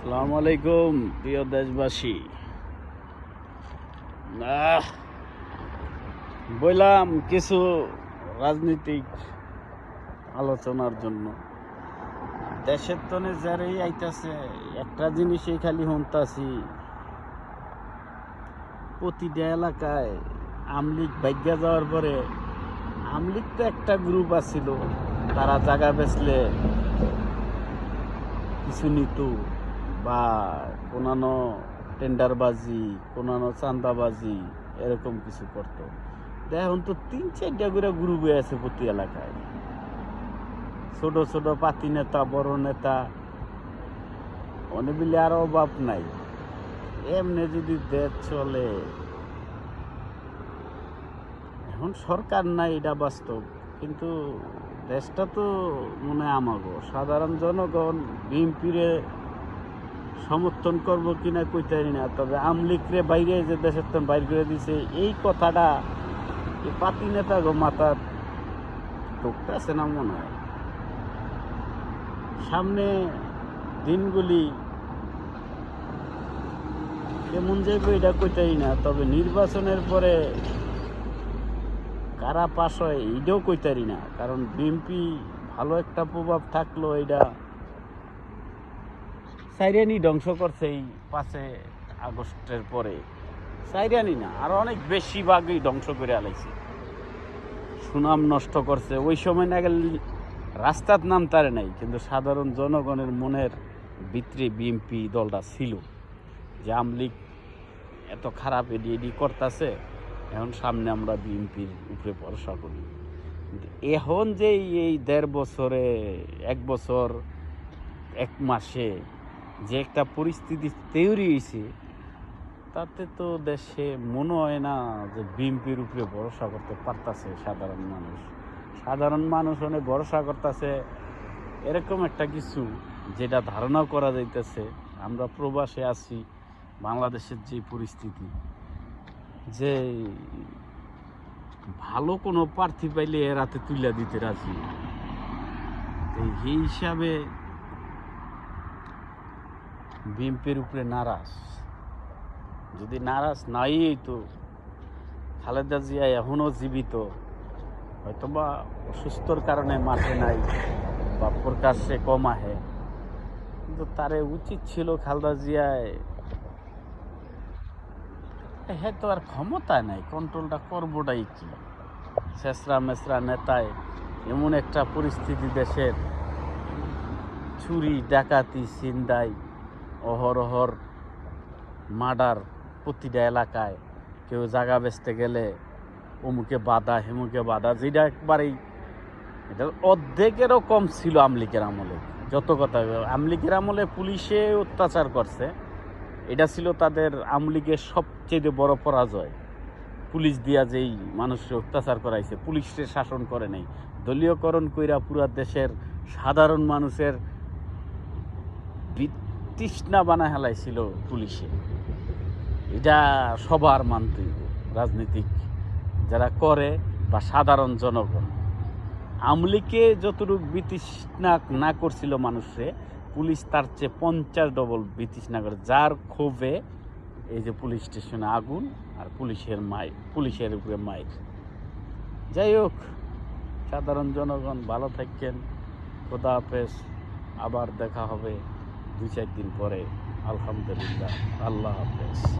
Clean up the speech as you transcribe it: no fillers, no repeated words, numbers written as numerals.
আসসালামু আলাইকুম প্রিয় দেশবাসী। বললাম কিছু রাজনৈতিক আলোচনার জন্য। দেশের তনে যারাই আইতাছে একটা জিনিসই খালি শুনতাছি, প্রতিটা এলাকায় আমলিগ ভাগ্যা যাওয়ার পরে আমলিগ তো একটা গ্রুপ আছিল, তারা জায়গা বেচলে কিছু নিত বা কোনানো টেন্ডারবাজি, কোনানো চাঁদাবাজি এরকম কিছু করতো। এখন তো 3-4টা করে গ্রুপ হয়ে আছে প্রতি এলাকায়, ছোট ছোট পাতি নেতা, বড় নেতা, অনেক মিলে আর অভাব নাই। এমনি যদি দেশ চলে, এখন সরকার নাই এটা বাস্তব, কিন্তু দেশটা তো মনে হয় আমাগো। সাধারণ জনগণ বিএনপিরে সমর্থন করবো কিনা কইতারি না, তবে আমলিগরে বাইরে যে দেশের তো বাইর করে দিছে এই কথাটা এই পাতি নেতা গো মাথার ঢুকতেছে না মনে হয়। সামনে দিনগুলি কেমন যাবে এটা কইতারি না, তবে নির্বাচনের পরে কারা পাশ হয় এইটাও কইতারি না, কারণ বিএনপি ভালো একটা প্রভাব থাকলো এটা সাইরানি ধ্বংস করছে। এই 5 আগস্টের পরে সাইরানি না, আরো অনেক বেশি ভাগই ধ্বংস করে আলাইছে, সুনাম নষ্ট করছে। ওই সময় না গেলে রাস্তার নাম তারে নাই, কিন্তু সাধারণ জনগণের মনের ভিতরে বিএনপি দলটা ছিল যে আমলিগ এত খারাপ এডি এডি করতেছে, এখন সামনে আমরা বিএনপির উপরে ভরসা করি। কিন্তু এখন যে এই 1.5 বছরে, 1 বছর 1 মাসে যে একটা পরিস্থিতি তৈরি হয়েছে, তাতে তো দেশে মনে হয় না যে বিএনপির উপরে ভরসা করতে পারতেছে সাধারণ মানুষ। সাধারণ মানুষ অনেক ভরসা করতেছে এরকম একটা কিছু, যেটা ধারণা করা যাইতেছে আমরা প্রবাসে আছি, বাংলাদেশের যে পরিস্থিতি, যে ভালো কোনো প্রার্থী পাইলে এর হাতে তুলে দিতে রাজি। এই হিসাবে বিএনপির উপরে নারাজ। যদি নারাজ নাই তো খালেদা জিয়া এখনও জীবিত, হয়তোবা অসুস্থর কারণে মাঠে নাই বা প্রকাশ্যে কম আহে, কিন্তু তারে উচিত ছিল খালেদা জিয়ায়, হ্যাঁ তো আর ক্ষমতা নাই, কন্ট্রোলটা করবোটাই কি। শেষরা মেসরা নেতায় এমন একটা পরিস্থিতি দেশের, চুরি ডাকাতি ছিনতাই অহরহর মার্ডার প্রতিটা এলাকায়। কেউ জায়গা বেচতে গেলে অমুকে বাধা, হেমুকে বাধা, যেটা একবারেই এটা অর্ধেকেরও কম ছিল আমলিগের আমলে। যত কথা আমলিগের আমলে পুলিশে অত্যাচার করছে, এটা ছিল তাদের আমলিগের সবচেয়ে বড় পরাজয়। পুলিশ দিয়া যেই মানুষকে অত্যাচার করাইছে, পুলিশের শাসন করে নাই, দলীয়করণ কইরা পুরা দেশের সাধারণ মানুষের তৃষ্ণা বানা হেলাইছিল পুলিশে। এটা সবার মানতে হইব, রাজনীতিক যারা করে বা সাধারণ জনগণ। আমলিকে যতটুকু বিতৃষ্ণা না করছিল মানুষে, পুলিশ তার চেয়ে 50 ডবল বিতৃষ্ণা করে, যার ক্ষোভে এই যে পুলিশ স্টেশনে আগুন আর পুলিশের উপরে মাইর। যাই হোক, সাধারণ জনগণ ভালো থাকেন, খোদা হাফেজ। আবার দেখা হবে 2-4 দিন পরে, আলহামদুলিল্লাহ, আল্লাহ হাফেজ।